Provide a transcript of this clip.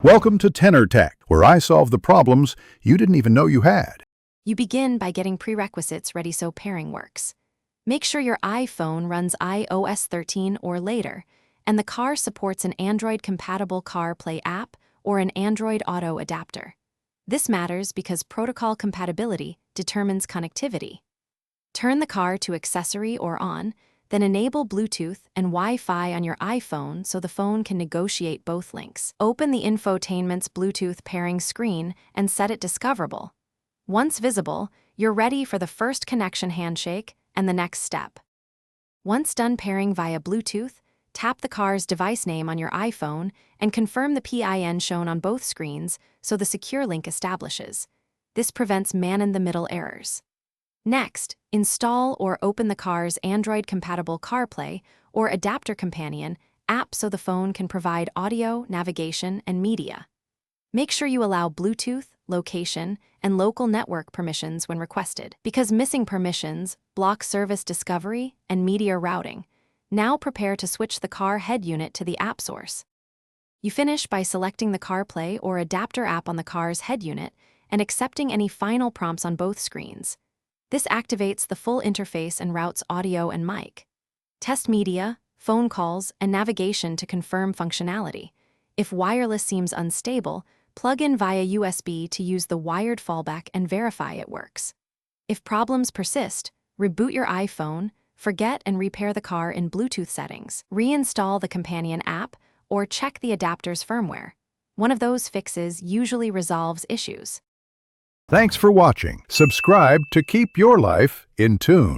Welcome to Tenor Tech, where I solve the problems you didn't even know you had. You begin by getting prerequisites ready so pairing works. Make sure your iPhone runs iOS 13 or later, and the car supports an Android-compatible CarPlay app or an Android Auto adapter. This matters because protocol compatibility determines connectivity. Turn the car to accessory or on, then enable Bluetooth and Wi-Fi on your iPhone so the phone can negotiate both links. Open the infotainment's Bluetooth pairing screen and set it discoverable. Once visible, you're ready for the first connection handshake and the next step. Once done pairing via Bluetooth, tap the car's device name on your iPhone and confirm the PIN shown on both screens so the secure link establishes. This prevents man-in-the-middle errors. Next, install or open the car's Android-compatible CarPlay or Adapter Companion app so the phone can provide audio, navigation, and media. Make sure you allow Bluetooth, location, and local network permissions when requested, because missing permissions block service discovery and media routing. Now prepare to switch the car head unit to the app source. You finish by selecting the CarPlay or Adapter app on the car's head unit and accepting any final prompts on both screens. This activates the full interface and routes audio and mic. Test media, phone calls, and navigation to confirm functionality. If wireless seems unstable, plug in via USB to use the wired fallback and verify it works. If problems persist, reboot your iPhone, forget and repair the car in Bluetooth settings, reinstall the companion app, or check the adapter's firmware. One of those fixes usually resolves issues. Thanks for watching. Subscribe to keep your life in tune.